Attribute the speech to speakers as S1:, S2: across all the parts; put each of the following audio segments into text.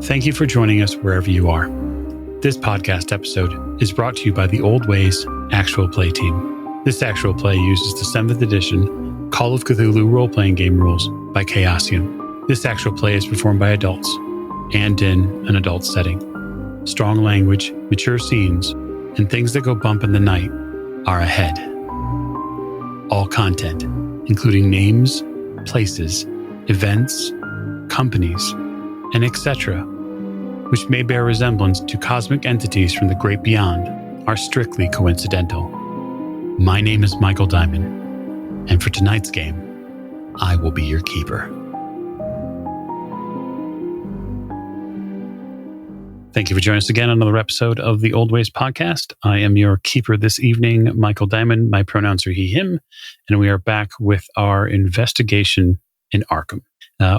S1: Thank you for joining us wherever you are. This podcast episode is brought to you by the Old Ways Actual Play team. This actual play uses the 7th edition Call of Cthulhu role-playing game rules by Chaosium. This actual play is performed by adults and in an adult setting. Strong language, mature scenes, and things that go bump in the night are ahead. All content, including names, places, events, companies, and etc., which may bear resemblance to cosmic entities from the great beyond, are strictly coincidental. My name is Michael Diamond, and for tonight's game, I will be your keeper. Thank you for joining us again on another episode of the Old Ways podcast. I am your keeper this evening, Michael Diamond. My pronouns are he, him, and we are back with our investigation in Arkham.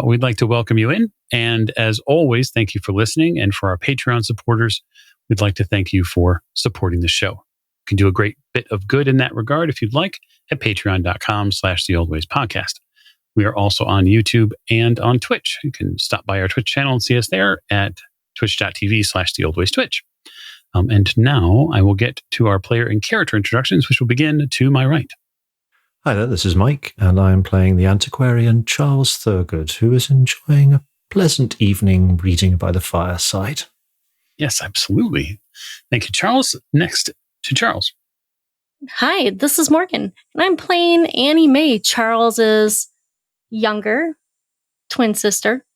S1: We'd like to welcome you in, and as always, thank you for listening. And for our Patreon supporters, we'd like to thank you for supporting the show. You can do a great bit of good in that regard if you'd like at patreon.com/theoldwayspodcast. We are also on YouTube and on Twitch. You can stop by our Twitch channel and see us there at twitch.tv/theoldwaystwitch. And now I will get to our player and character introductions, which will begin to my right.
S2: Hi there, this is Mike, and I am playing the antiquarian Charles Thurgood, who is enjoying a pleasant evening reading by the fireside.
S1: Yes, absolutely. Thank you, Charles. Next to Charles.
S3: Hi, this is Morgan, and I'm playing Annie Mae, Charles's younger twin sister,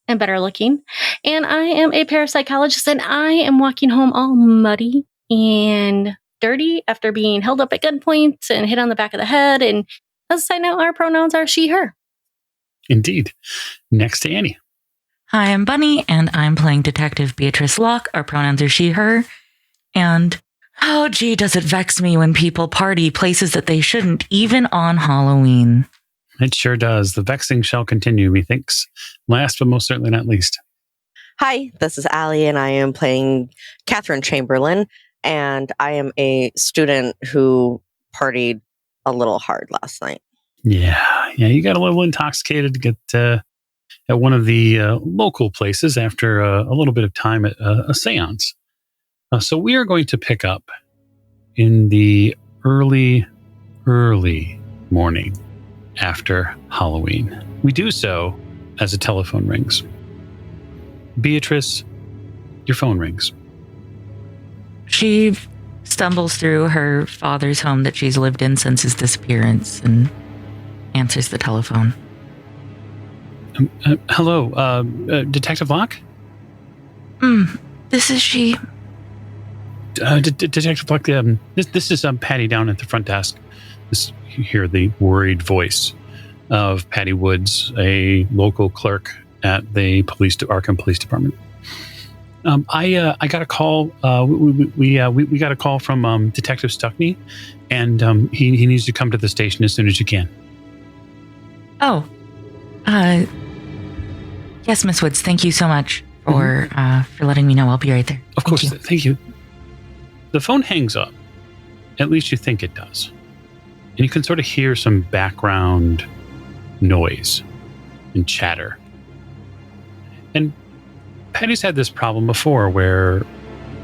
S3: and better looking. And I am a parapsychologist, and I am walking home all muddy and dirty after being held up at gunpoint and hit on the back of the head. And as a side note, our pronouns are she, her.
S1: Indeed. Next to Annie.
S4: Hi, I'm Bunny, and I'm playing Detective Beatrice Locke. Our pronouns are she, her. And, oh gee, does it vex me when people party places that they shouldn't, even on Halloween.
S1: It sure does. The vexing shall continue, methinks. Last but most certainly not least.
S5: Hi, this is Allie, and I am playing Catherine Chamberlain, and I am a student who partied a little hard last night.
S1: Yeah, you got a little intoxicated to get at one of the local places after a little bit of time at a seance. So we are going to pick up in the early morning after Halloween. We do so as a telephone rings. Beatrice, your phone rings.
S4: She stumbles through her father's home that she's lived in since his disappearance and answers the telephone.
S1: Hello, Detective Locke?
S4: This is she.
S1: Detective Locke, this is Patty down at the front desk. You hear the worried voice of Patty Woods, a local clerk at the Arkham Police Department. I got a call. We got a call from Detective Stuckney, and he needs to come to the station as soon as you can.
S4: Oh, yes, Miss Woods. Thank you so much for letting me know. I'll be right there.
S1: Of course, thank you. The phone hangs up. At least you think it does, and you can sort of hear some background noise and chatter. And Patty's had this problem before where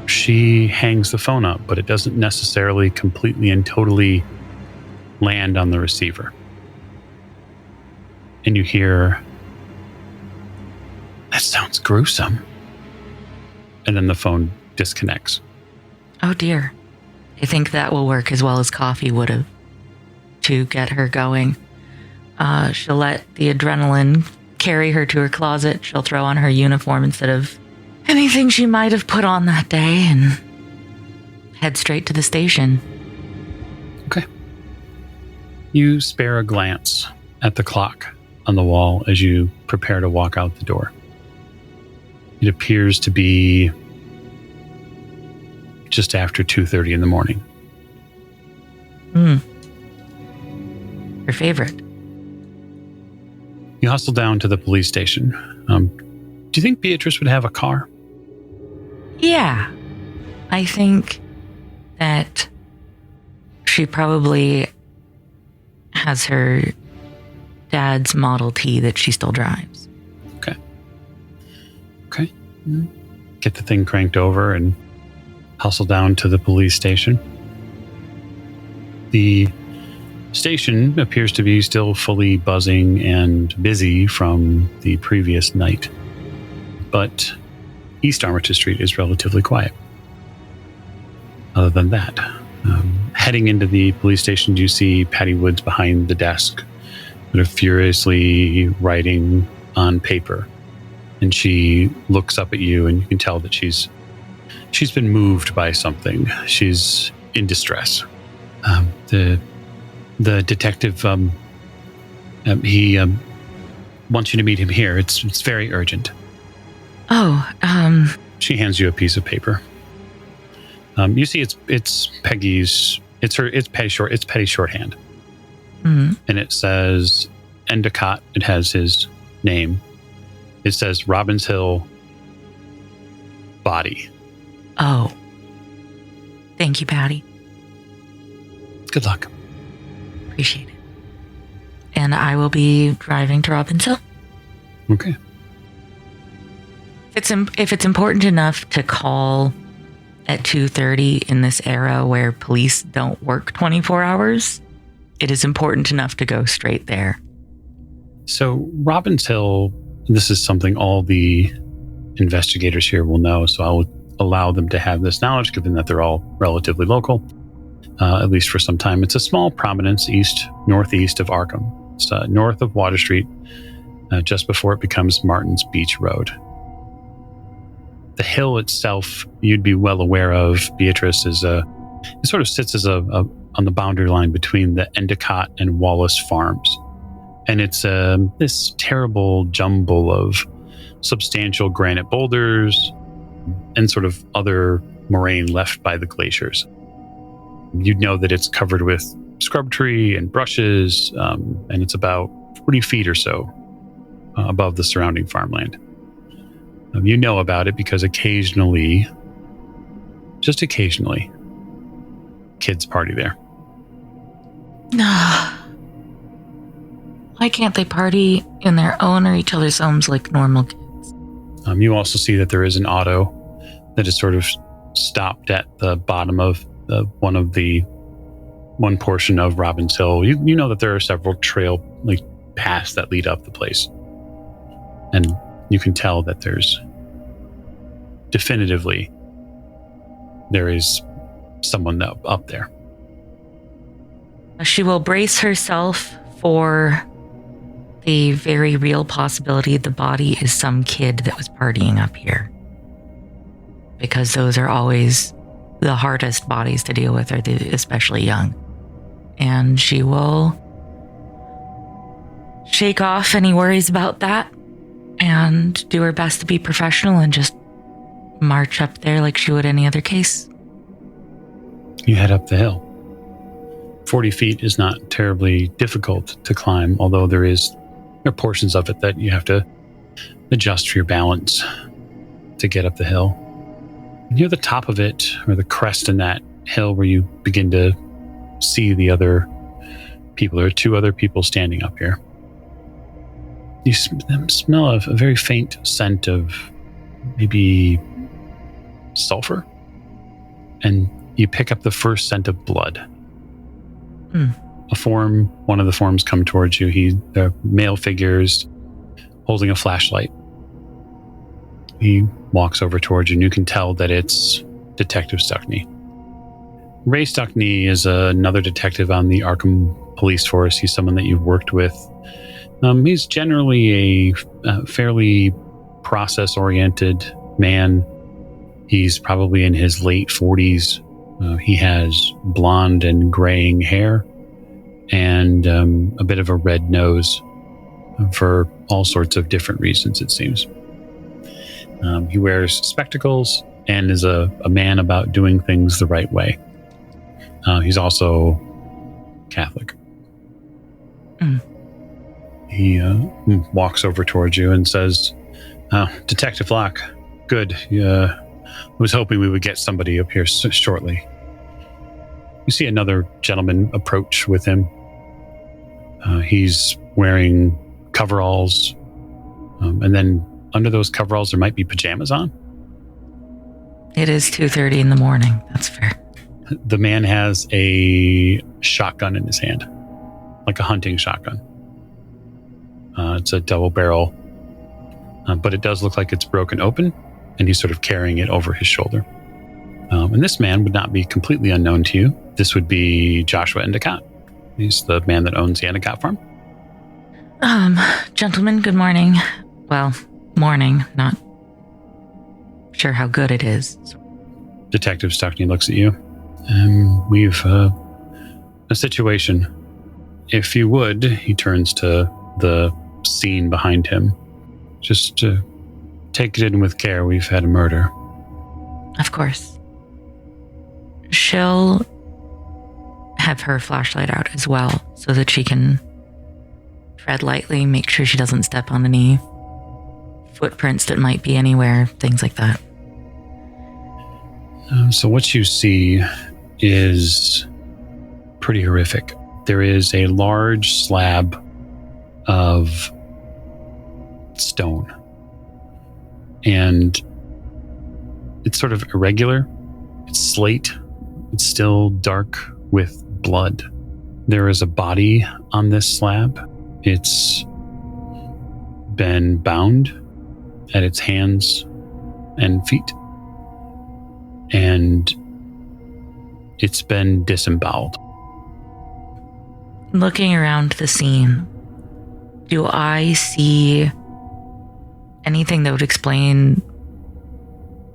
S1: she hangs the phone up, but it doesn't necessarily completely and totally land on the receiver. And you hear, "That sounds gruesome." And then the phone disconnects.
S4: Oh dear. I think that will work as well as coffee would have to get her going. She'll let the adrenaline carry her to her closet. She'll throw on her uniform instead of anything she might have put on that day and head straight to the station.
S1: Okay. You spare a glance at the clock on the wall as you prepare to walk out the door. It appears to be just after 2:30 in the morning.
S4: Her favorite.
S1: You hustle down to the police station. Do you think Beatrice would have a car?
S4: Yeah. I think that she probably has her dad's Model T that she still drives.
S1: Okay. Okay. Get the thing cranked over and hustle down to the police station. The station appears to be still fully buzzing and busy from the previous night. But East Armitage Street is relatively quiet. Other than that, heading into the police station, you see Patty Woods behind the desk, sort of furiously writing on paper. And she looks up at you, and you can tell that she's been moved by something. She's in distress. The detective, he wants you to meet him here. It's very urgent.
S4: Oh,
S1: She hands you a piece of paper. You see, it's Peggy's. It's Petty shorthand,
S4: mm,
S1: and it says Endicott. It has his name. It says Robbins Hill body.
S4: oh. Thank you, Patty.
S1: Good luck.
S4: Appreciate it. And I will be driving to Robbins Hill.
S1: Okay.
S4: If it's important enough to call at 2:30 in this era where police don't work 24 hours, it is important enough to go straight there.
S1: So Robbins Hill, this is something all the investigators here will know, so I'll allow them to have this knowledge, given that they're all relatively local, at least for some time. It's a small prominence northeast of Arkham. It's north of Water Street, just before it becomes Martin's Beach Road. The hill itself, you'd be well aware of, Beatrice, it sort of sits as on the boundary line between the Endicott and Wallace farms. And it's this terrible jumble of substantial granite boulders and sort of other moraine left by the glaciers. You'd know that it's covered with scrub tree and brushes, and it's about 40 feet or so above the surrounding farmland. You know about it because occasionally, just occasionally, kids party there.
S4: Why can't they party in their own or each other's homes like normal kids?
S1: You also see that there is an auto that is sort of stopped at the bottom of one portion of Robbins Hill. You know that there are several paths that lead up the place, and you can tell that there is someone up there.
S4: She will brace herself for the very real possibility the body is some kid that was partying up here. Because those are always the hardest bodies to deal with, are the especially young. And she will shake off any worries about that and do her best to be professional and just march up there like she would any other case.
S1: You head up the hill. 40 feet is not terribly difficult to climb, although there are portions of it that you have to adjust for your balance to get up the hill. Near the top of it, or the crest in that hill where you begin to see the other people, there are two other people standing up here. You smell a very faint scent of maybe sulfur, and you pick up the first scent of blood. One of the forms come towards you. They're male figures holding a flashlight. He walks over towards you, and you can tell that it's Detective Stuckney. Ray Stuckney is another detective on the Arkham Police Force. He's someone that you've worked with. He's generally a fairly process-oriented man. He's probably in his late 40s. He has blonde and graying hair and a bit of a red nose for all sorts of different reasons, it seems. He wears spectacles and is a man about doing things the right way. He's also Catholic. He walks over towards you and says, Detective Locke, good. I was hoping we would get somebody up here shortly. You see another gentleman approach with him. He's wearing coveralls and then under those coveralls there might be pajamas on.
S4: It is 2:30 in the morning. That's fair.
S1: The man has a shotgun in his hand, like a hunting shotgun. It's a double barrel, but it does look like it's broken open, and he's sort of carrying it over his shoulder. And this man would not be completely unknown to you. This would be Joshua Endicott. He's the man that owns the Endicott farm.
S4: Gentlemen, good morning. Well, morning, not sure how good it is.
S1: Detective Stuckney looks at you. We've a situation. If you would, he turns to the scene behind him. Just take it in with care. We've had a murder.
S4: Of course. She'll have her flashlight out as well so that she can tread lightly, make sure she doesn't step on any footprints that might be anywhere, things like that.
S1: So what you see is pretty horrific. There is a large slab of stone, and it's sort of irregular. It's slate. It's still dark with blood. There is a body on this slab. It's been bound at its hands and feet, and it's been disemboweled.
S4: Looking around the scene, do I see anything that would explain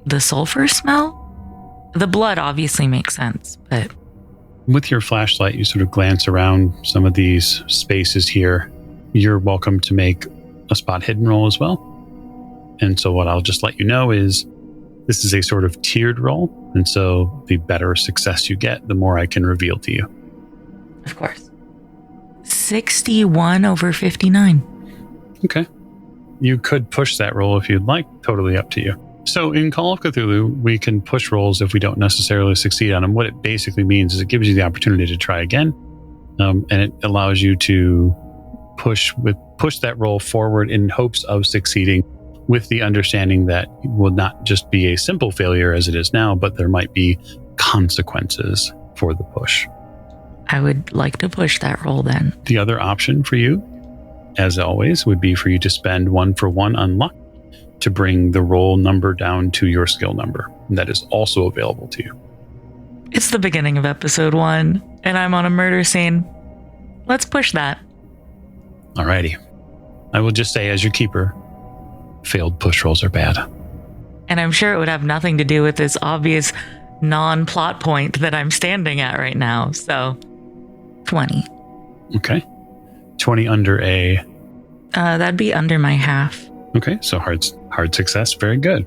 S4: the sulfur smell? The blood obviously makes sense, but...
S1: With your flashlight, you sort of glance around some of these spaces here. You're welcome to make a spot hidden roll as well. And so what I'll just let you know is this is a sort of tiered roll. And so the better success you get, the more I can reveal to you.
S4: Of course. 61 over 59.
S1: Okay. You could push that roll if you'd like. Totally up to you. So in Call of Cthulhu, we can push rolls if we don't necessarily succeed on them. What it basically means is it gives you the opportunity to try again. And it allows you to push that roll forward in hopes of succeeding, with the understanding that it will not just be a simple failure as it is now, but there might be consequences for the push.
S4: I would like to push that roll then.
S1: The other option for you, as always, would be for you to spend 1 for 1 on luck to bring the roll number down to your skill number. And that is also available to you.
S4: It's the beginning of episode 1, and I'm on a murder scene. Let's push that.
S1: Alrighty. I will just say, as your keeper, failed push rolls are bad.
S4: And I'm sure it would have nothing to do with this obvious non-plot point that I'm standing at right now. So, 20.
S1: Okay. 20 under a...
S4: that'd be under my half.
S1: Okay, so hard success. Very good.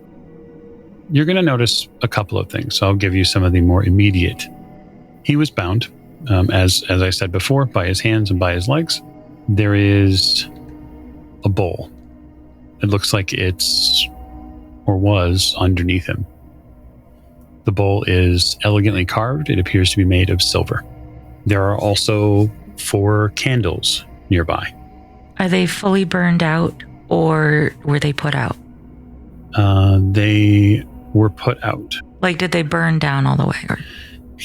S1: You're going to notice a couple of things. So I'll give you some of the more immediate. He was bound, as I said before, by his hands and by his legs. There is a bowl. It looks like it's, or was, underneath him. The bowl is elegantly carved. It appears to be made of silver. There are also 4 candles nearby.
S4: Are they fully burned out, or were they put out?
S1: They were put out.
S4: Like, did they burn down all the way? Or?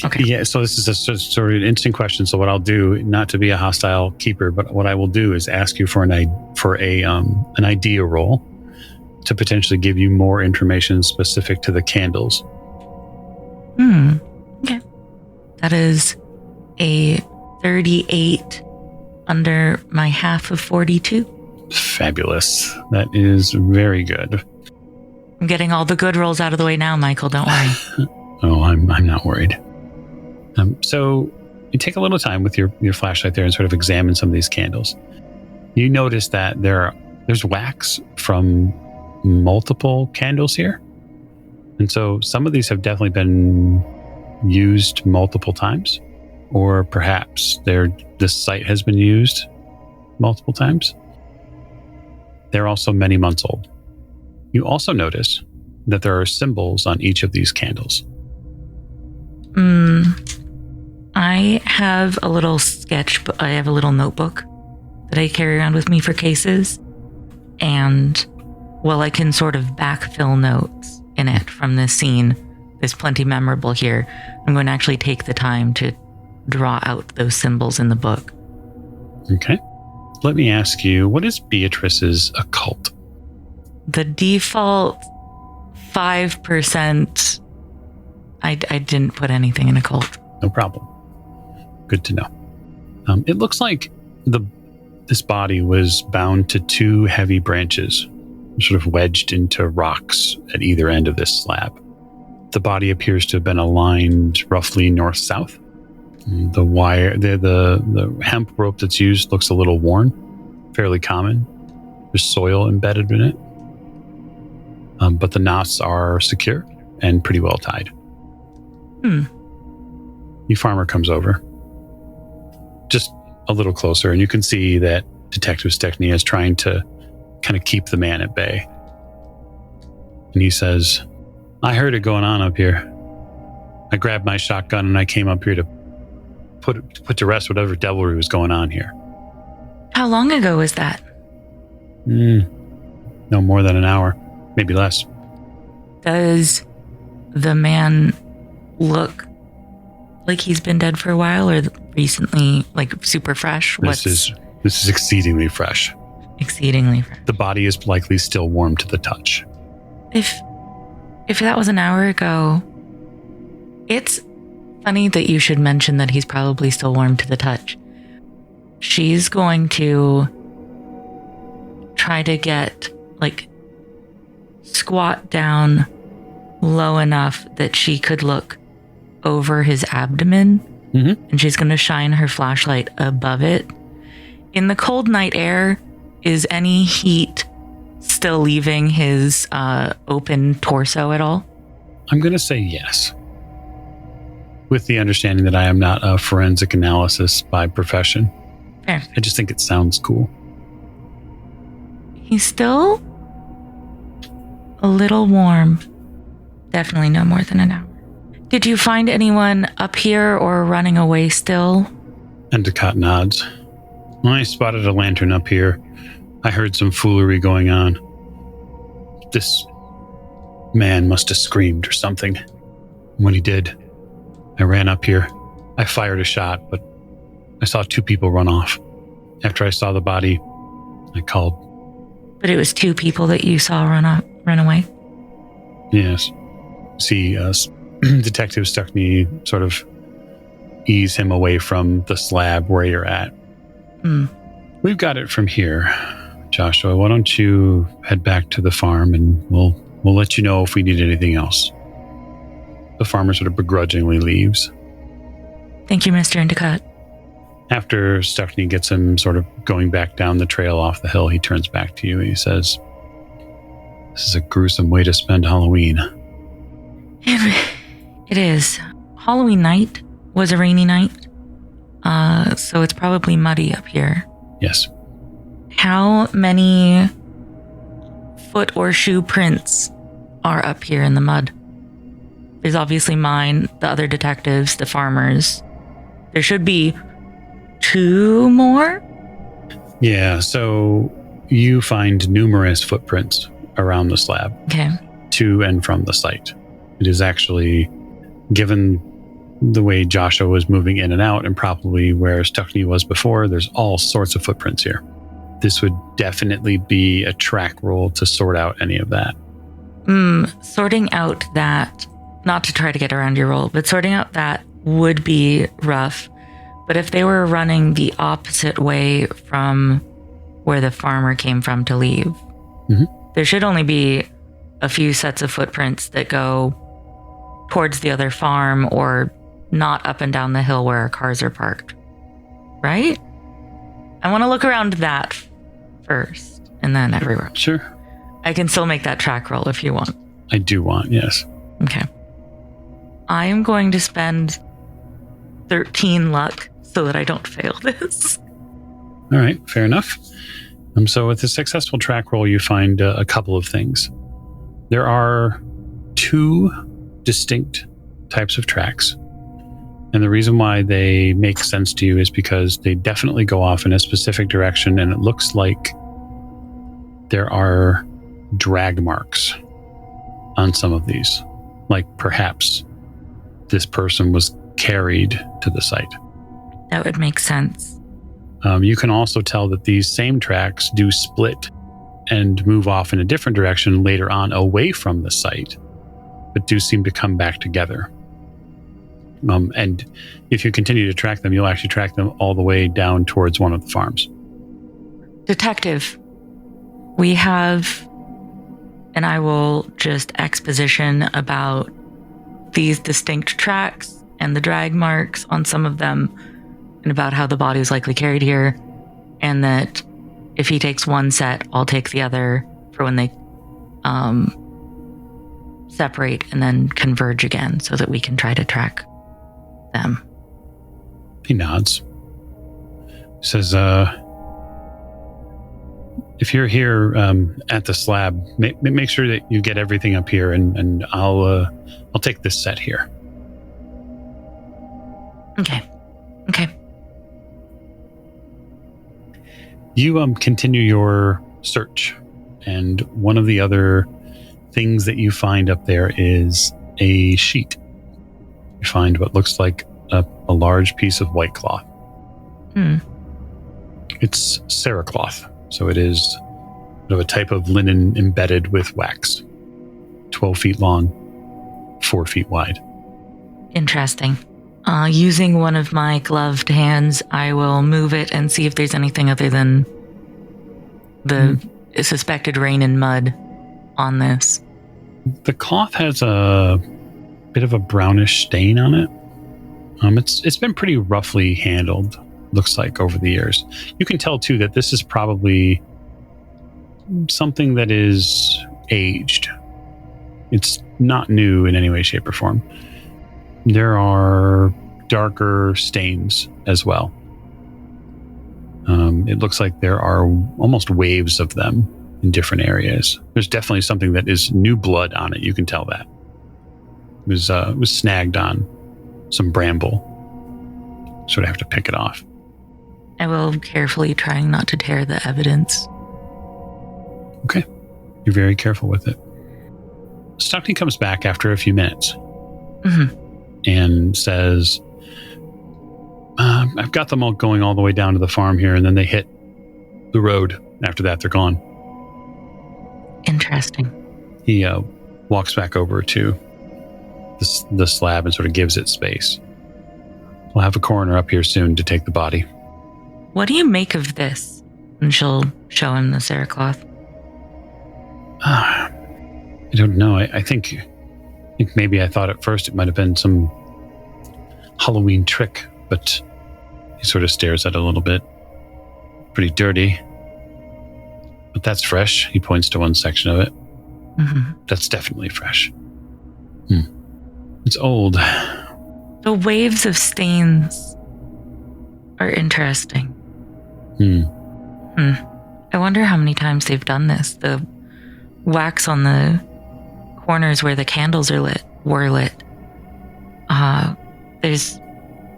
S4: Okay.
S1: Yeah, so this is a sort of an interesting question. So what I'll do, not to be a hostile keeper, but what I will do is ask you for an idea roll to potentially give you more information specific to the candles.
S4: Okay. That is a 38 under my half of 42.
S1: Fabulous. That is very good.
S4: I'm getting all the good rolls out of the way now, Michael. Don't worry.
S1: Oh, I'm not worried. So you take a little time with your flashlight there and sort of examine some of these candles. You notice that there's wax from multiple candles here. And so some of these have definitely been used multiple times, or perhaps this site has been used multiple times. They're also many months old. You also notice that there are symbols on each of these candles.
S4: I have a little sketch, but I have a little notebook that I carry around with me for cases. And while I can sort of backfill notes in it from this scene, there's plenty memorable here. I'm going to actually take the time to draw out those symbols in the book.
S1: Okay. Let me ask you, what is Beatrice's occult?
S4: The default 5%, I didn't put anything in occult.
S1: No problem. Good to know. It looks like this body was bound to two heavy branches, sort of wedged into rocks at either end of this slab. The body appears to have been aligned roughly north-south. The wire, the hemp rope that's used looks a little worn, fairly common. There's soil embedded in it. But the knots are secure and pretty well tied. The farmer comes over, just a little closer, and you can see that Detective Stechny is trying to kind of keep the man at bay. And he says, I heard it going on up here. I grabbed my shotgun and I came up here to put to rest whatever devilry was going on here.
S4: How long ago was that?
S1: No more than an hour, maybe less.
S4: Does the man look like he's been dead for a while, or recently, like super fresh?
S1: This is exceedingly fresh.
S4: Exceedingly fresh.
S1: The body is likely still warm to the touch.
S4: If that was an hour ago, it's funny that you should mention that he's probably still warm to the touch. She's going to try to get, squat down low enough that she could look over his abdomen.
S1: Mm-hmm.
S4: And she's going to shine her flashlight above it. In the cold night air, is any heat still leaving his open torso at all?
S1: I'm going to say yes, with the understanding that I am not a forensic analysis by profession.
S4: Fair.
S1: I just think it sounds cool.
S4: He's still a little warm. Definitely no more than an hour. Did you find anyone up here or running away still?
S1: Endicott nods. I spotted a lantern up here. I heard some foolery going on. This man must have screamed or something. When he did, I ran up here. I fired a shot, but I saw two people run off. After I saw the body, I called.
S4: But it was two people that you saw run away?
S1: Yes. See, Detective Stechny sort of ease him away from the slab where you're at. We've got it from here. Joshua, why don't you head back to the farm and we'll let you know if we need anything else. The farmer sort of begrudgingly leaves.
S4: Thank you, Mr. Endicott.
S1: After Stechny gets him sort of going back down the trail off the hill, he turns back to you and he says, this is a gruesome way to spend Halloween.
S4: It is. Halloween night was a rainy night, so it's probably muddy up here.
S1: Yes.
S4: How many foot or shoe prints are up here in the mud? There's obviously mine, the other detectives, the farmers. There should be 2 more?
S1: Yeah, so you find numerous footprints around the slab.
S4: Okay.
S1: To and from the site. It is actually, given the way Joshua was moving in and out and probably where Stechny was before, there's all sorts of footprints here. This would definitely be a track roll to sort out any of that.
S4: Sorting out that, not to try to get around your roll, but sorting out that would be rough. But if they were running the opposite way from where the farmer came from to leave, there should only be a few sets of footprints that go towards the other farm or not up and down the hill where our cars are parked. Right? I want to look around that first and then everywhere.
S1: Sure.
S4: I can still make that track roll if you want.
S1: I do want, yes.
S4: Okay. I am going to spend 13 luck so that I don't fail this.
S1: All right, fair enough. So with a successful track roll, you find a couple of things. There are 2 distinct types of tracks. And the reason why they make sense to you is because they definitely go off in a specific direction, and it looks like there are drag marks on some of these. Like perhaps this person was carried to the site.
S4: That would make sense.
S1: You can also tell that these same tracks do split and move off in a different direction later on away from the site, but do seem to come back together. And if you continue to track them, you'll actually track them all the way down towards one of the farms.
S4: Detective, we have, and I will just exposition about these distinct tracks and the drag marks on some of them, and about how the body was likely carried here, and that if he takes one set, I'll take the other for when they separate and then converge again so that we can try to track them.
S1: He nods. Says, if you're here at the slab, make sure that you get everything up here, and I'll take this set here.
S4: Okay.
S1: You continue your search, and one of the other things that you find up there is a sheet. You find what looks like a large piece of white cloth. It's cerecloth, so it is sort of a type of linen embedded with wax. 12 feet long, 4 feet wide.
S4: Interesting. Using one of my gloved hands, I will move it and see if there's anything other than the suspected rain and mud on this.
S1: The cloth has a bit of a brownish stain on it. It's been pretty roughly handled, looks like, over the years. You can tell, too, that this is probably something that is aged. It's not new in any way, shape, or form. There are darker stains as well. It looks like there are almost waves of them in different areas. There's definitely something that is new blood on it. You can tell that. It was snagged on some bramble. Sort of have to pick it off.
S4: I will carefully trying not to tear the evidence.
S1: Okay. You're very careful with it. Stockton comes back after a few minutes and says, I've got them all going all the way down to the farm here, and then they hit the road. After that, they're gone.
S4: Interesting.
S1: He walks back over to the slab and sort of gives it space. We'll have a coroner up here soon to take the body.
S4: What do you make of this? And she'll show him the cerecloth.
S1: I don't know. I think maybe I thought at first it might have been some Halloween trick, but he sort of stares at it a little bit. Pretty dirty. But that's fresh. He points to one section of it. That's definitely fresh. It's old.
S4: The waves of stains are interesting. I wonder how many times they've done this. The wax on the corners where the candles were lit. There's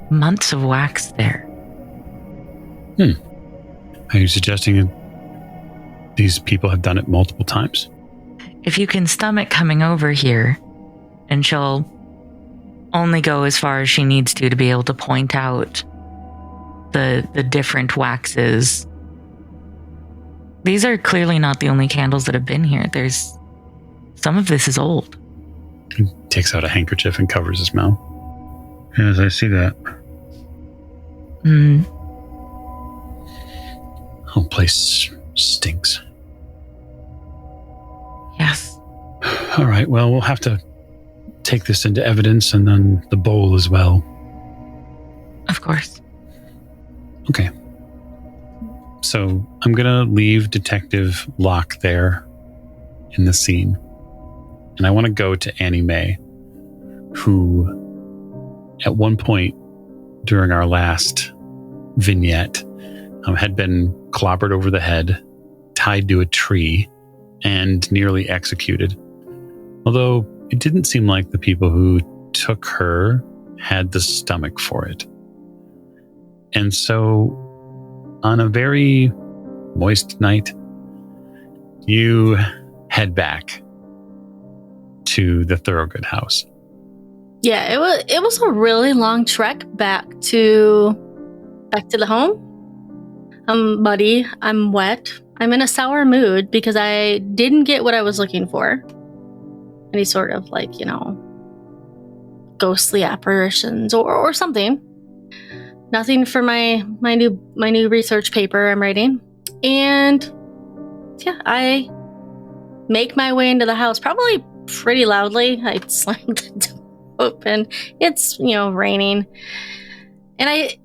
S4: months of wax there.
S1: Are you suggesting these people have done it multiple times?
S4: If you can stomach coming over here, and she'll only go as far as she needs to be able to point out the different waxes. These are clearly not the only candles that have been here. Some of this is old.
S1: He takes out a handkerchief and covers his mouth. Yes, I see that. Whole place stinks.
S4: Yes.
S1: All right, well, we'll have to take this into evidence, and then the bowl as well.
S4: Of course.
S1: Okay. So I'm going to leave Detective Locke there in the scene. And I want to go to Annie Mae, who at one point during our last vignette had been clobbered over the head, tied to a tree, and nearly executed. Although it didn't seem like the people who took her had the stomach for it. And so on a very moist night, you head back to the Thorogood house.
S3: Yeah, it was a really long trek back to the home. I'm muddy, I'm wet, I'm in a sour mood because I didn't get what I was looking for. Any sort of ghostly apparitions or something. Nothing for my new research paper I'm writing. And yeah, I make my way into the house, probably pretty loudly. I slammed the door open. It's, raining. And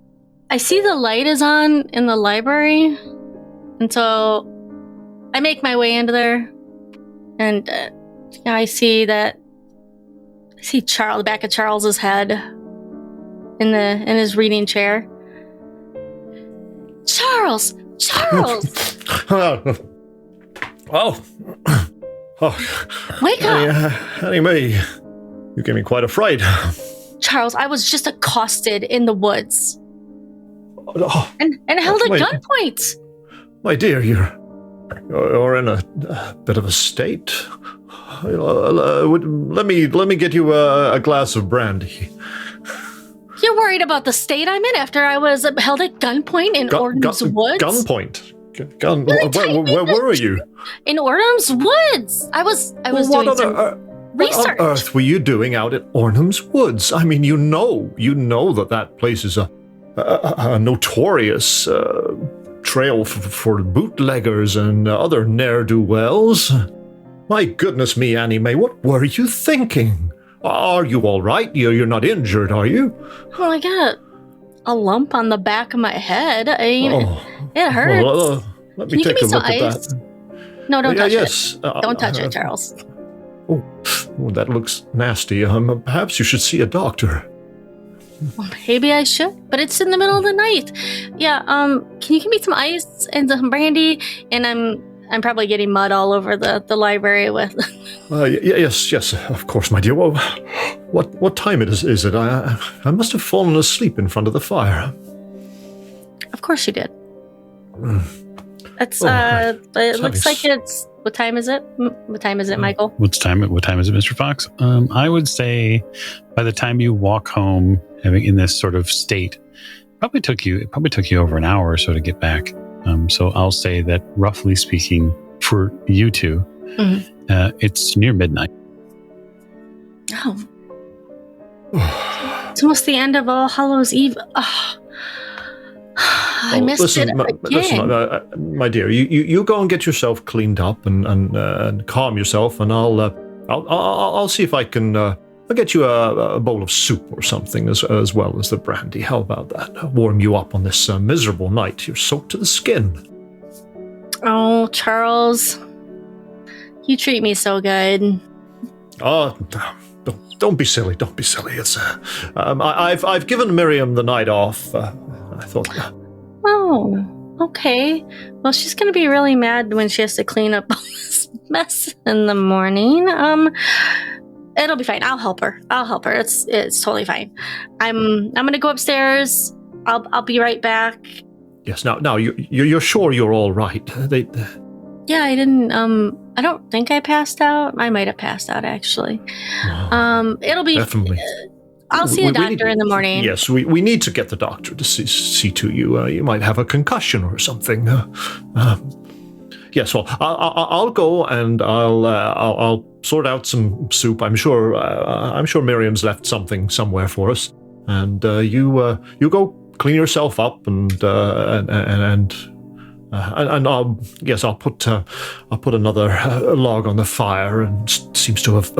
S3: I see the light is on in the library. And so I make my way into there. And I see the back of Charles's head in his reading chair. Charles!
S2: Oh.
S3: Wake up!
S2: Annie May, you gave me quite a fright.
S3: Charles, I was just accosted in the woods.
S2: Oh,
S3: and held at gunpoint.
S2: My dear, you're in a bit of a state. Let me get you a glass of brandy.
S3: You're worried about the state I'm in after I was held at gunpoint in Ordham's Woods?
S2: Gunpoint? Where were you?
S3: In Ordham's Woods. I was doing some research.
S2: What on earth were you doing out at Ornham's Woods? I mean, you know that place is a notorious trail for bootleggers and other ne'er-do-wells. My goodness me, Annie May, what were you thinking? Are you all right? You're not injured, are you?
S3: Well, I got a lump on the back of my head. It hurts.
S2: Well, let me take a look at that.
S3: No, don't touch it. Don't touch it, Charles.
S2: Oh, that looks nasty. Perhaps you should see a doctor.
S3: Well, maybe I should, but it's in the middle of the night. Yeah, can you give me some ice and some brandy? And I'm probably getting mud all over the library with.
S2: Yes, of course, my dear. Well, what time is it? I must have fallen asleep in front of the fire.
S3: Of course you did. It's it looks like it's. What time is it? What time is it, Michael?
S1: What time is it, Mr. Fox? I would say by the time you walk home, having in this sort of state, it probably took you over an hour or so to get back. So I'll say that roughly speaking, for you two, it's near midnight.
S3: Oh, it's almost the end of All Hallows Eve. Oh. I missed it again.
S2: Listen, my dear, you go and get yourself cleaned up and calm yourself, and I'll see if I can. I'll get you a bowl of soup or something as well as the brandy. How about that? Warm you up on this miserable night. You're soaked to the skin.
S3: Oh, Charles, you treat me so good.
S2: Oh, don't be silly. Don't be silly. It's I've given Miriam the night off. I thought.
S3: Oh, okay. Well, she's gonna be really mad when she has to clean up all this mess in the morning. It'll be fine. I'll help her. It's totally fine. I'm gonna go upstairs. I'll be right back.
S2: Yes. Now you're sure you're all right?
S3: Yeah, I didn't. I don't think I passed out. I might have passed out actually. It'll be
S2: definitely.
S3: I'll see a doctor in the morning.
S2: Yes, we need to get the doctor to see to you. You might have a concussion or something. Yes, well, I'll go and I'll sort out some soup. I'm sure Miriam's left something somewhere for us. And you go clean yourself up and I'll put another log on the fire, and seems to have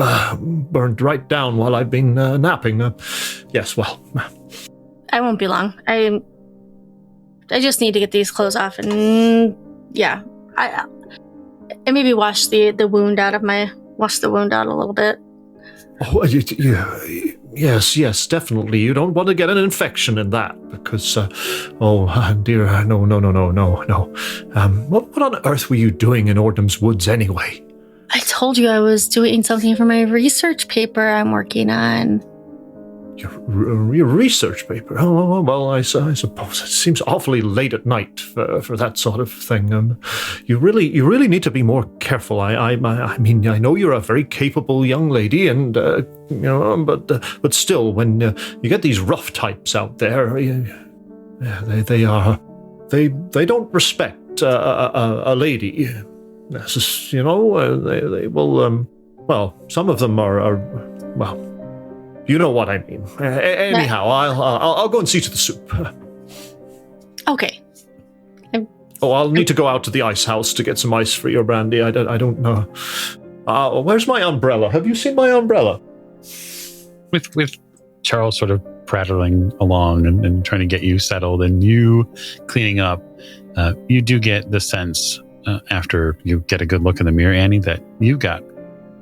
S2: burned right down while I've been napping. Yes, well,
S3: I won't be long. I just need to get these clothes off, and yeah, I maybe wash the wound out a little bit.
S2: Oh, yes, definitely. You don't want to get an infection in that because, dear, no. What on earth were you doing in Ordham's Woods anyway?
S3: I told you I was doing something for my research paper I'm working on.
S2: Your research paper? Oh, well, I suppose it seems awfully late at night for that sort of thing. You really need to be more careful. I mean, I know you're a very capable young lady, and but still, when you get these rough types out there, they don't respect a lady. They will. Well, some of them are well. You know what I mean. Anyhow, I'll go and see to the soup.
S3: Okay.
S2: I'll need to go out to the ice house to get some ice for your brandy. I don't know. Where's my umbrella? Have you seen my umbrella?
S1: With Charles sort of prattling along and trying to get you settled and you cleaning up, you do get the sense after you get a good look in the mirror, Annie, that you've got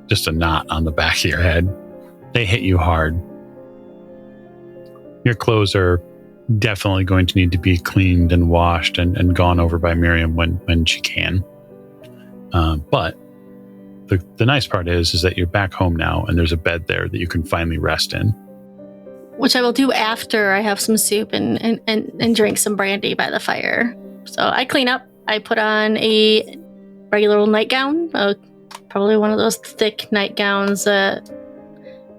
S1: just a knot on the back of your head. They hit you hard. Your clothes are definitely going to need to be cleaned and washed and gone over by Miriam when she can. But the nice part is that you're back home now and there's a bed there that you can finally rest in.
S3: Which I will do after I have some soup and drink some brandy by the fire. So I clean up. I put on a regular old nightgown, probably one of those thick nightgowns that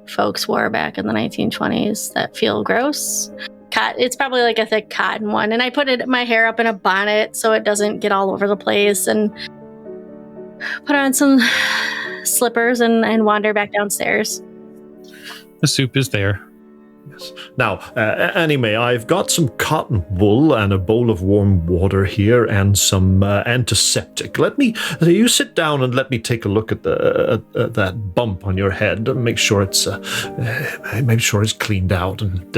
S3: folks wore back in the 1920s that feel gross. It's probably like a thick cotton one. And I put my hair up in a bonnet so it doesn't get all over the place, and put on some slippers and wander back downstairs.
S1: The soup is there.
S2: Yes. Now, anyway, I've got some cotton wool and a bowl of warm water here and some antiseptic. You sit down and let me take a look at that bump on your head. Make sure it's cleaned out. And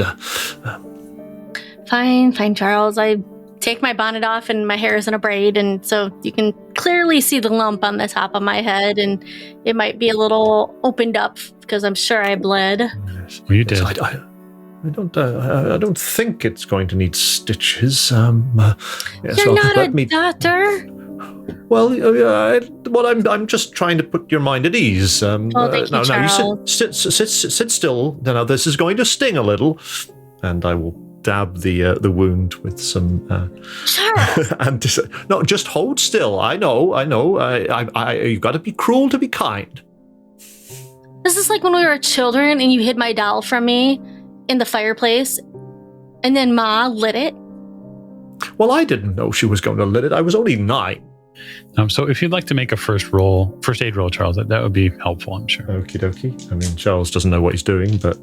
S3: Fine, Charles. I take my bonnet off and my hair is in a braid, and so you can clearly see the lump on the top of my head, and it might be a little opened up because I'm sure I bled.
S2: Yes.
S1: Well, you did.
S2: Yes, I don't think it's going to need stitches. Yes,
S3: You're not a doctor.
S2: Well, I'm just trying to put your mind at ease.
S3: Thank you,
S2: now
S3: Charles.
S2: you sit still. Now this is going to sting a little, and I will dab the wound with some.
S3: Charles.
S2: No, just hold still. I know. You've got to be cruel to be kind.
S3: This is like when we were children and you hid my doll from me in the fireplace, and then Ma lit it.
S2: Well, I didn't know she was going to lit it. I was only 9.
S1: So if you'd like to make a first aid roll, Charles, that would be helpful, I'm sure.
S2: Okie dokie. I mean, Charles doesn't know what he's doing, but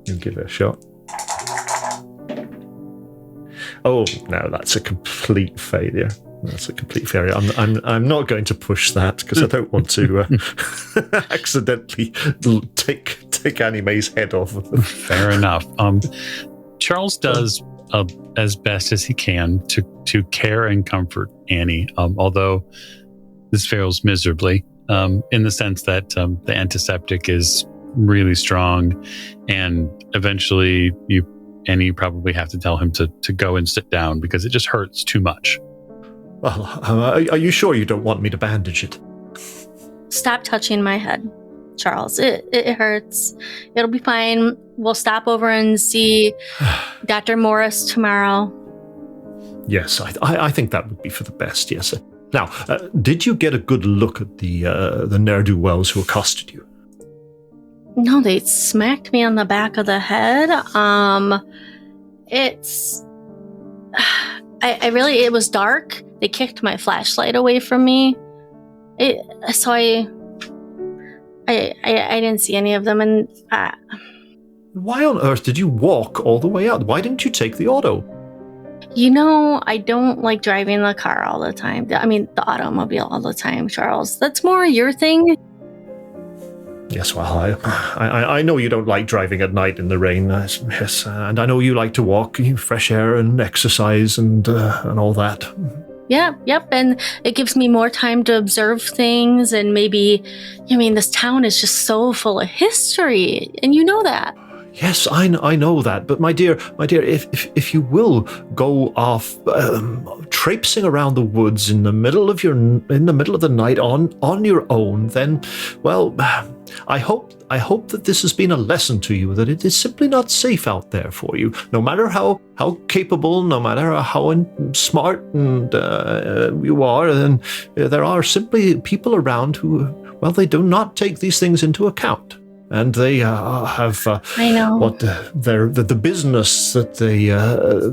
S2: you'll give it a shot. Oh, no, that's a complete failure. I'm not going to push that because I don't want to accidentally take Anime's head off.
S1: Fair enough. Charles does as best as he can to care and comfort Annie, although this fails miserably in the sense that the antiseptic is really strong, and eventually you probably have to tell him to go and sit down because it just hurts too much.
S2: Well, are you sure you don't want me to bandage it?
S3: Stop touching my head, Charles. It hurts. It'll be fine. We'll stop over and see Dr. Morris tomorrow.
S2: Yes, I think that would be for the best, yes. Now, did you get a good look at the ne'er-do-wells who accosted you?
S3: No, they smacked me on the back of the head. It was dark. They kicked my flashlight away from me. So I didn't see any of them. And
S2: why on earth did you walk all the way out? Why didn't you take the auto?
S3: I don't like driving the car all the time. The automobile all the time, Charles. That's more your thing.
S2: Yes, well, I know you don't like driving at night in the rain, yes, and I know you like to walk, fresh air and exercise and all that.
S3: Yeah, yep, and it gives me more time to observe things, and maybe, this town is just so full of history, and you know that.
S2: Yes, I know that, but my dear, if you will go off traipsing around the woods in the middle of the night on your own, then, well, I hope that this has been a lesson to you, that it is simply not safe out there for you. No matter how capable, no matter how smart and you are, and there are simply people around who, well, they do not take these things into account. And they have
S3: I know.
S2: what the business that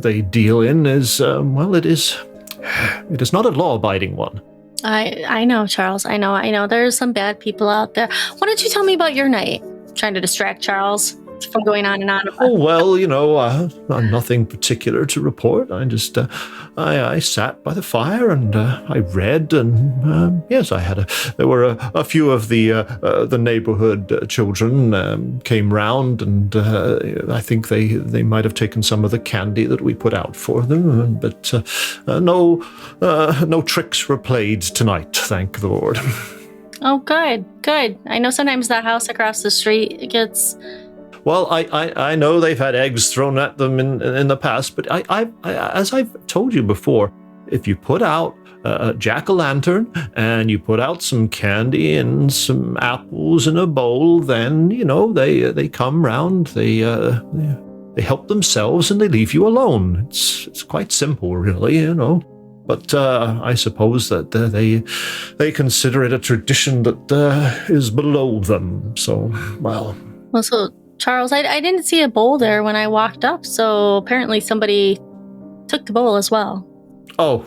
S2: they deal in is it is not a law-abiding one.
S3: I know, Charles. I know. There's some bad people out there. Why don't you tell me about your night? Trying to distract Charles from going on and on.
S2: Oh, well, nothing particular to report. I just, I sat by the fire and I read, and yes, there were a few of the neighborhood children came round, and I think they might have taken some of the candy that we put out for them, but no tricks were played tonight, thank the Lord.
S3: Oh, good. I know sometimes the house across the street gets...
S2: Well, I know they've had eggs thrown at them in the past, but I as I've told you before, if you put out a jack-o'-lantern and you put out some candy and some apples in a bowl, then they come round, they help themselves and they leave you alone. It's quite simple, really, But I suppose that they consider it a tradition that is below them. So, well.
S3: Well, so Charles, I didn't see a bowl there when I walked up, so apparently somebody took the bowl as well.
S2: Oh,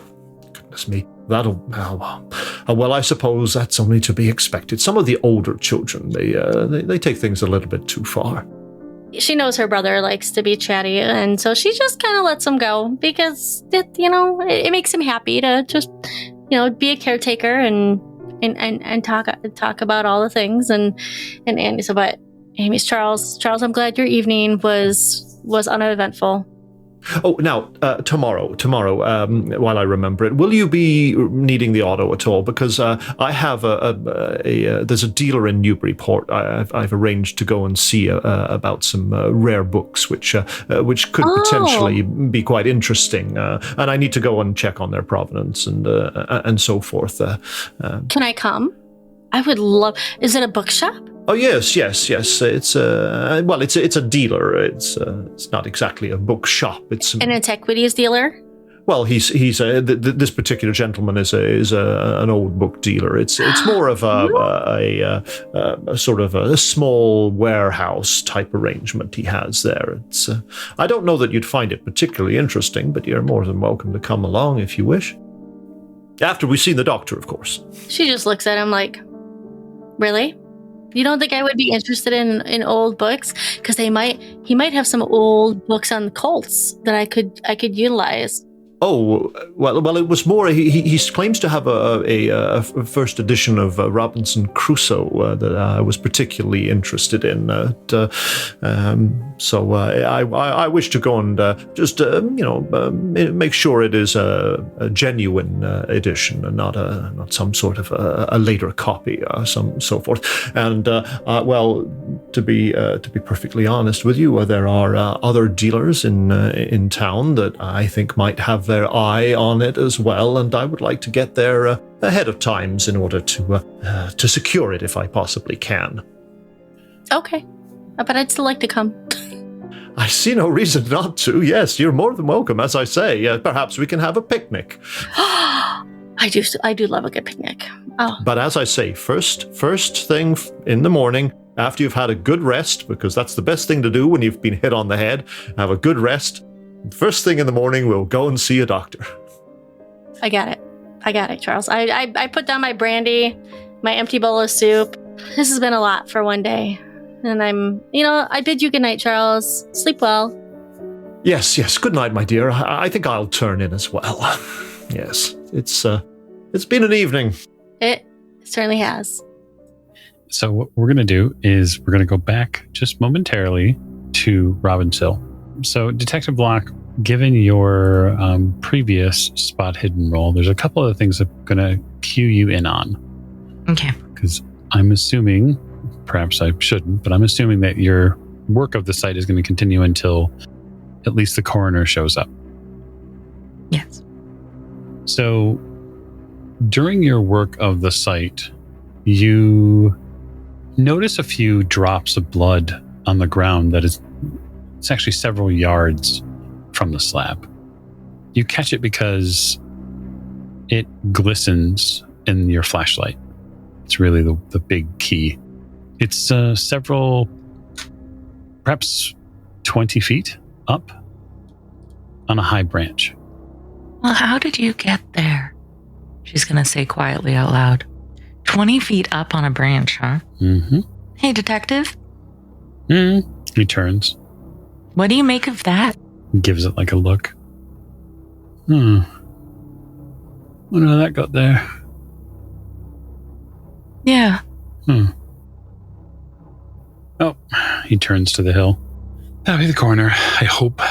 S2: goodness me. Well, I suppose that's only to be expected. Some of the older children, they take things a little bit too far.
S3: She knows her brother likes to be chatty, and so she just kind of lets him go because it makes him happy to just be a caretaker and talk about all the things and so. But anyways, Charles, I'm glad your evening was uneventful.
S2: Oh, now, tomorrow, while I remember it, will you be needing the auto at all? Because I have there's a dealer in Newburyport I've arranged to go and see about some rare books, which could potentially be quite interesting. And I need to go and check on their provenance and so forth.
S3: Can I come? I would love... Is it a bookshop?
S2: Oh yes. It's a dealer. It's not exactly a bookshop. It's
S3: an antiquities dealer.
S2: Well, he's this particular gentleman is an old book dealer. It's more of a sort of a small warehouse type arrangement he has there. It's I don't know that you'd find it particularly interesting, but you're more than welcome to come along if you wish. After we've seen the doctor, of course.
S3: She just looks at him like, really? You don't think I would be interested in old books? Because he might have some old books on cults that I could utilize.
S2: Oh, well, it was more, he claims to have a first edition of Robinson Crusoe that I was particularly interested in. So I wish to go and just, make sure it is a genuine edition and not some sort of a later copy, so forth. And, to be perfectly honest with you, there are other dealers in town that I think might have their eye on it as well, and I would like to get there ahead of times in order to secure it if I possibly can.
S3: Okay, but I'd still like to come.
S2: I see no reason not to. Yes, you're more than welcome. As I say, perhaps we can have a picnic.
S3: I do love a good picnic. Oh.
S2: But as I say, first thing in the morning, after you've had a good rest, because that's the best thing to do when you've been hit on the head, have a good rest. First thing in the morning, we'll go and see a doctor.
S3: I got it, Charles. I put down my brandy, my empty bowl of soup. This has been a lot for one day. And I bid you good night, Charles. Sleep well.
S2: Yes. Good night, my dear. I think I'll turn in as well. Yes, it's been an evening.
S3: It certainly has.
S1: So what we're going to do is we're going to go back just momentarily to Robinsill. So Detective Locke, given your previous spot hidden roll, there's a couple of things I'm going to cue you in on.
S4: Okay.
S1: Because I'm assuming, perhaps I shouldn't, but I'm assuming that your work of the site is going to continue until at least the coroner shows up.
S4: Yes.
S1: So during your work of the site, you notice a few drops of blood on the ground it's actually several yards from the slab. You catch it because it glistens in your flashlight. It's really the big key. It's several, perhaps 20 feet up on a high branch.
S4: Well, how did you get there? She's going to say quietly out loud. 20 feet up on a branch, huh?
S1: Mm-hmm.
S4: Hey, detective.
S1: He turns.
S4: What do you make of that?
S1: Gives it like a look. Wonder how that got there.
S4: Yeah.
S1: Oh, he turns to the hill. That'll be the corner, I hope.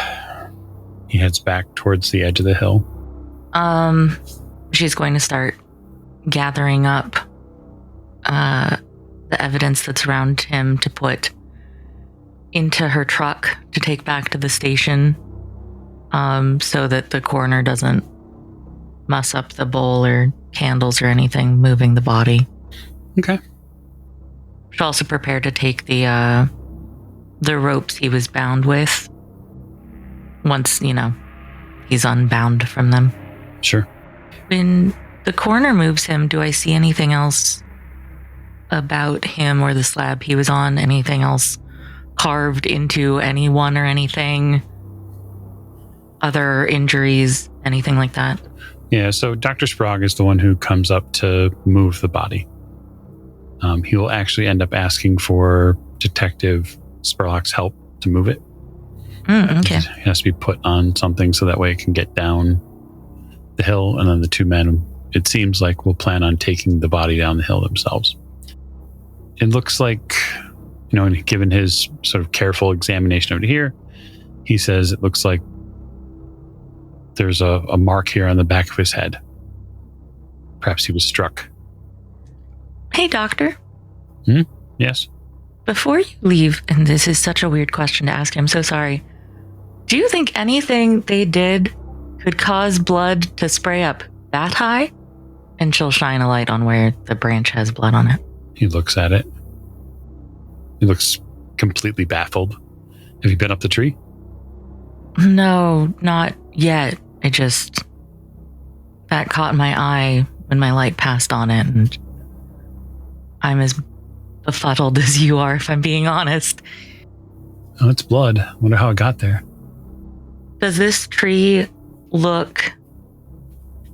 S1: He heads back towards the edge of the hill.
S4: She's going to start gathering up the evidence that's around him to put into her truck to take back to the station, so that the coroner doesn't muss up the bowl or candles or anything moving the body.
S1: Okay.
S4: She'll also prepare to take the ropes he was bound with once, he's unbound from them.
S1: Sure.
S4: When the coroner moves him, do I see anything else about him or the slab he was on? Anything else carved into anyone or anything? Other injuries? Anything like that?
S1: Yeah, so Dr. Sprague is the one who comes up to move the body. He will actually end up asking for Detective Spurlock's help to move it.
S4: Okay.
S1: It has to be put on something so that way it can get down the hill, and then the two men, it seems like, will plan on taking the body down the hill themselves. It looks like, given his sort of careful examination of it here, he says it looks like there's a mark here on the back of his head. Perhaps he was struck.
S4: Hey, doctor.
S1: Yes?
S4: Before you leave, and this is such a weird question to ask, I'm so sorry. Do you think anything they did could cause blood to spray up that high? And she'll shine a light on where the branch has blood on it.
S1: He looks at it. He looks completely baffled. Have you been up the tree?
S4: No, not yet. That caught my eye when my light passed on it, and I'm as befuddled as you are, if I'm being honest.
S1: Oh, it's blood. Wonder how it got there.
S4: Does this tree look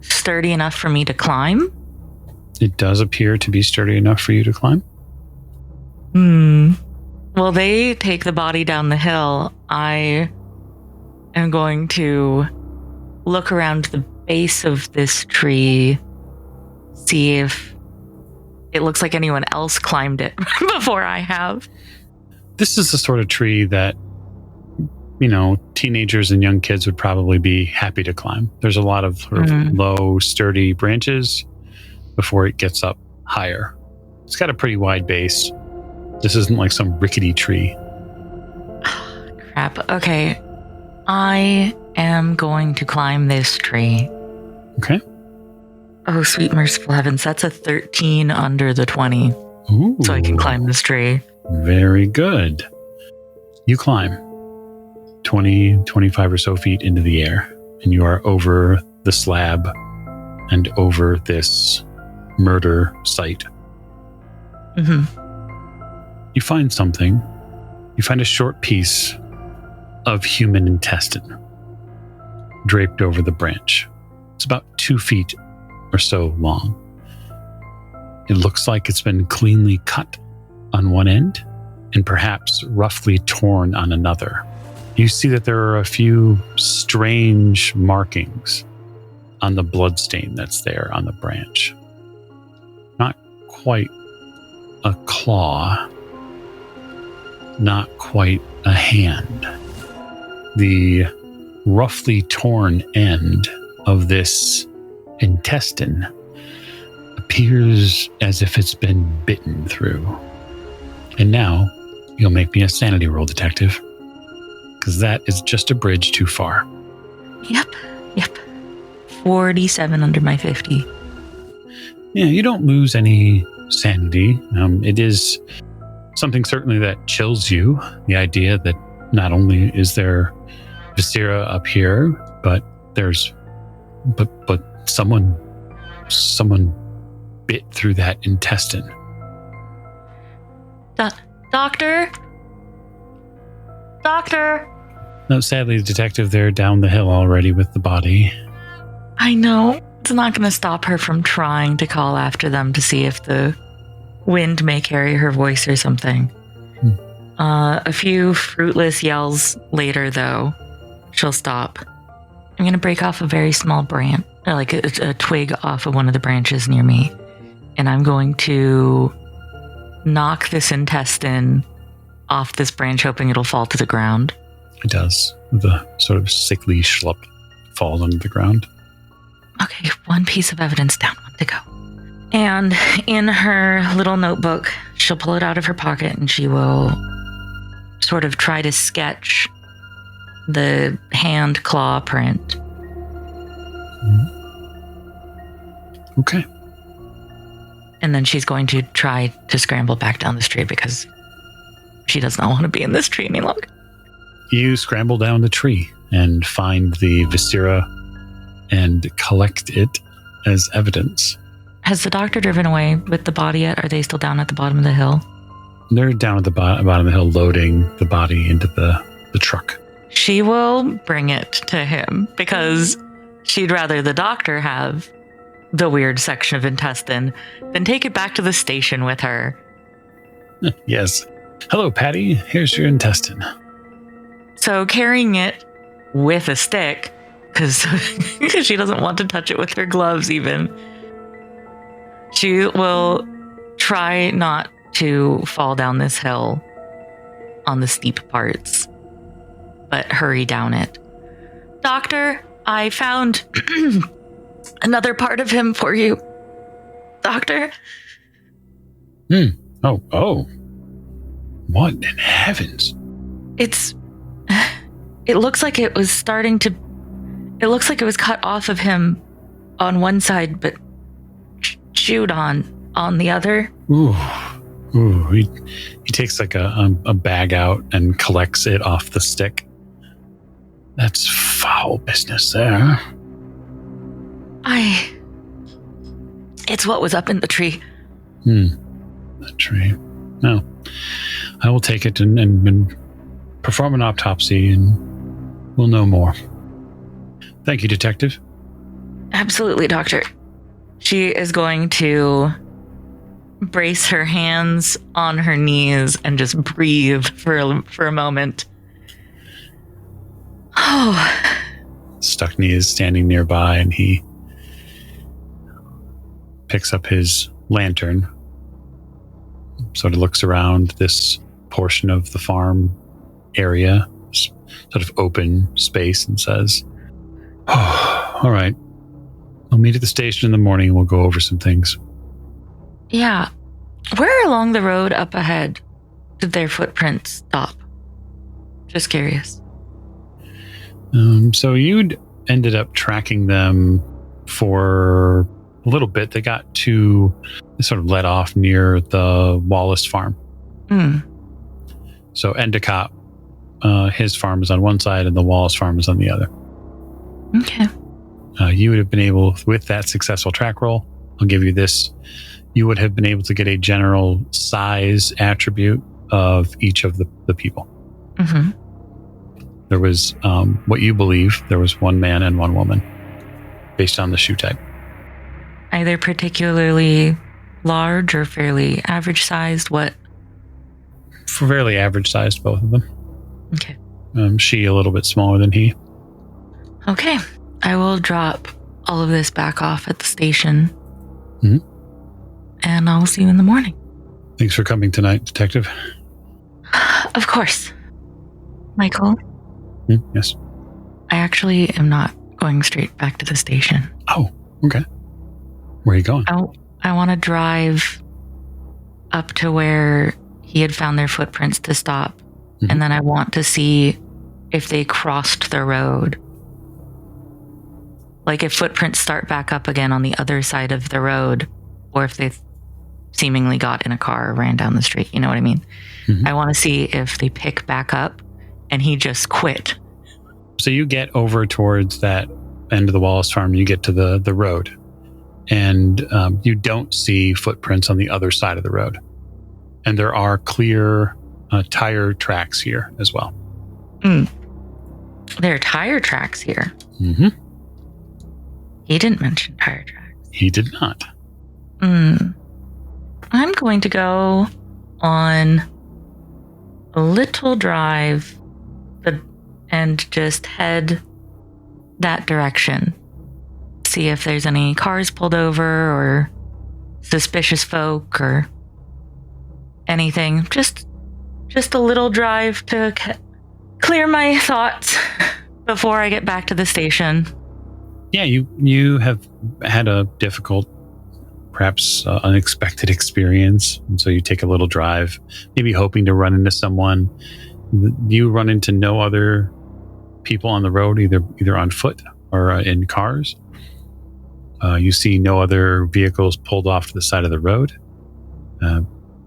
S4: sturdy enough for me to climb?
S1: It does appear to be sturdy enough for you to climb.
S4: Well, they take the body down the hill. I am going to look around the base of this tree, see if it looks like anyone else climbed it before I have.
S1: This is the sort of tree that, teenagers and young kids would probably be happy to climb. There's a lot of sort of low, sturdy branches before it gets up higher. It's got a pretty wide base. This isn't like some rickety tree.
S4: Crap. Okay. I am going to climb this tree.
S1: Okay.
S4: Oh, sweet merciful heavens. That's a 13 under the 20.
S1: Ooh.
S4: So I can climb this tree.
S1: Very good. You climb 20, 25 or so feet into the air, and you are over the slab and over this murder site. You find something. You find a short piece of human intestine draped over the branch. It's about 2 feet or so long. It looks like it's been cleanly cut on one end and perhaps roughly torn on another. You see that there are a few strange markings on the bloodstain that's there on the branch. Not quite a claw, not quite a hand. The roughly torn end of this intestine appears as if it's been bitten through. And now you'll make me a sanity roll, detective, because that is just a bridge too far.
S4: Yep. 47 under my 50.
S1: Yeah, you don't lose any sanity. It is something certainly that chills you. The idea that not only is there viscera up here, but there's but someone bit through that intestine.
S4: Doctor?
S1: No, sadly, the detective, they're down the hill already with the body.
S4: I know. It's not going to stop her from trying to call after them to see if the wind may carry her voice or something. A few fruitless yells later, though, she'll stop. I'm going to break off a very small branch, like a twig off of one of the branches near me. And I'm going to knock this intestine off this branch, hoping it'll fall to the ground.
S1: It does. The sort of sickly schlup falls onto the ground.
S4: Okay, one piece of evidence down, one to go. And in her little notebook, she'll pull it out of her pocket and she will sort of try to sketch the hand claw print.
S1: Okay.
S4: And then she's going to try to scramble back down the street because she does not want to be in this tree any longer.
S1: You scramble down the tree and find the viscera and collect it as evidence.
S4: Has the doctor driven away with the body yet? Are they still down at the bottom of the hill?
S1: They're down at the bottom of the hill loading the body into the truck.
S4: She will bring it to him because she'd rather the doctor have the weird section of intestine than take it back to the station with her.
S1: Yes. Hello, Patty. Here's your intestine.
S4: So carrying it with a stick, because she doesn't want to touch it with her gloves even, she will try not to fall down this hill on the steep parts, but hurry down it. Doctor, I found another part of him for you. Doctor?
S1: Oh. What in heavens?
S4: It looks like it was it looks like it was cut off of him on one side, but chewed on the other.
S1: Ooh. He takes like a bag out and collects it off the stick. That's foul business there.
S4: It's what was up in the tree.
S1: The tree. No. I will take it and perform an autopsy and we'll know more. Thank you, Detective.
S4: Absolutely, Doctor. She is going to brace her hands on her knees and just breathe for a moment. Oh.
S1: Stuckney is standing nearby and he picks up his lantern, sort of looks around this portion of the farm area, sort of open space, and says, "Oh, all right. I'll meet at the station in the morning and we'll go over some things."
S4: Yeah. Where along the road up ahead did their footprints stop? Just curious.
S1: So you'd ended up tracking them for a little bit. They got to sort of let off near the Wallace farm. So Endicott, his farm is on one side and the Wallace farm is on the other.
S4: Okay.
S1: You would have been able, with that successful track roll, I'll give you this, you would have been able to get a general size attribute of each of the people.
S4: Mm-hmm.
S1: There was, what you believe, there was one man and one woman, based on the shoe type.
S4: Either particularly large or fairly average sized? What?
S1: Fairly average sized, both of them.
S4: Okay.
S1: She a little bit smaller than he.
S4: Okay. I will drop all of this back off at the station.
S1: Mm-hmm.
S4: And I'll see you in the morning.
S1: Thanks for coming tonight, Detective.
S4: Of course. Michael?
S1: Yes.
S4: I actually am not going straight back to the station.
S1: Oh, okay. Where are you going?
S4: I want to drive up to where he had found their footprints to stop. Mm-hmm. And then I want to see if they crossed the road. Like if footprints start back up again on the other side of the road, or if they seemingly got in a car or ran down the street. You know what I mean?
S1: Mhm.
S4: I want to see if they pick back up and he just quit.
S1: So you get over towards that end of the Wallace farm, you get to the road, and you don't see footprints on the other side of the road. And there are clear tire tracks here as well.
S4: There are tire tracks here.
S1: Mm-hmm.
S4: He didn't mention tire tracks.
S1: He did not.
S4: I'm going to go on a little drive and just head that direction. See if there's any cars pulled over or suspicious folk or anything. Just a little drive to clear my thoughts before I get back to the station.
S1: Yeah, you have had a difficult, perhaps unexpected experience. And so you take a little drive, maybe hoping to run into someone. You run into no other people on the road, either on foot or in cars. You see no other vehicles pulled off to the side of the road.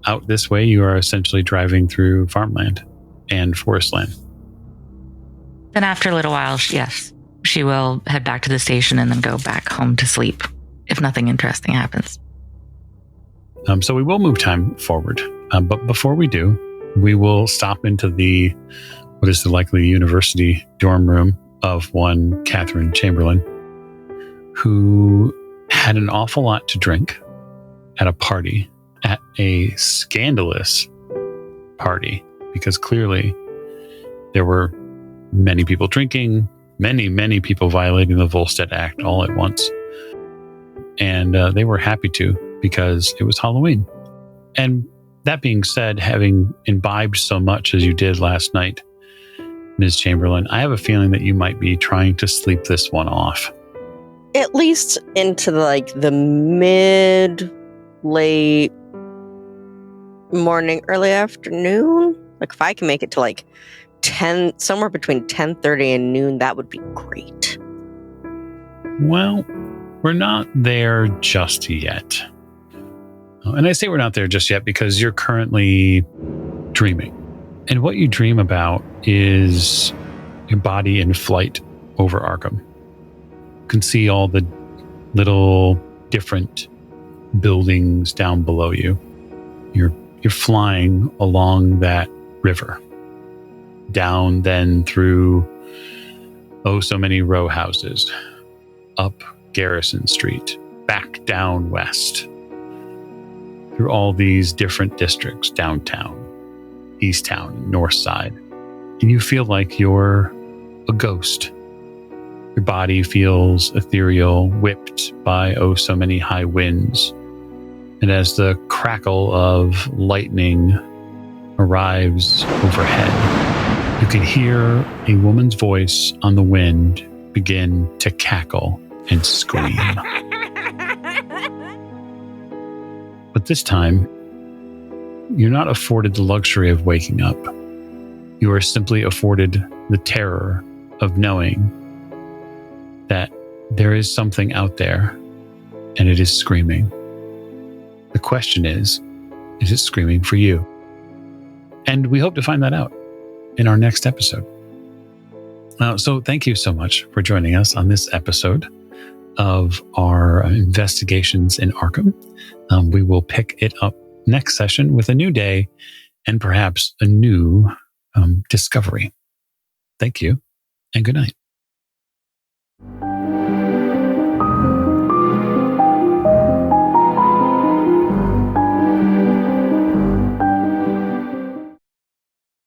S1: Out this way, you are essentially driving through farmland and forest land.
S4: Then after a little while, yes, she will head back to the station and then go back home to sleep if nothing interesting happens.
S1: So we will move time forward. But before we do, we will stop into what is the likely university dorm room of one Catherine Chamberlain, who had an awful lot to drink at a party, at a scandalous party, because clearly there were many people drinking, many people violating the Volstead Act all at once. And they were happy to, because it was Halloween. And that being said, having imbibed so much as you did last night, Ms. Chamberlain, I have a feeling that you might be trying to sleep this one off.
S5: At least into the mid-late morning, early afternoon. Like if I can make it to 10, somewhere between 10:30 and noon, that would be great.
S1: Well, we're not there just yet. And I say we're not there just yet because you're currently dreaming. And what you dream about is your body in flight over Arkham. You can see all the little different buildings down below you. You're flying along that river, down then through so many row houses, up Garrison Street, back down west, through all these different districts, downtown, East Town, North Side. And you feel like you're a ghost. Your body feels ethereal, whipped by so many high winds. And as the crackle of lightning arrives overhead, you can hear a woman's voice on the wind begin to cackle and scream. But this time, you're not afforded the luxury of waking up. You are simply afforded the terror of knowing that there is something out there and it is screaming. The question is it screaming for you? And we hope to find that out in our next episode. So thank you so much for joining us on this episode of our investigations in Arkham. We will pick it up next session with a new day and perhaps a new discovery. Thank you and good night.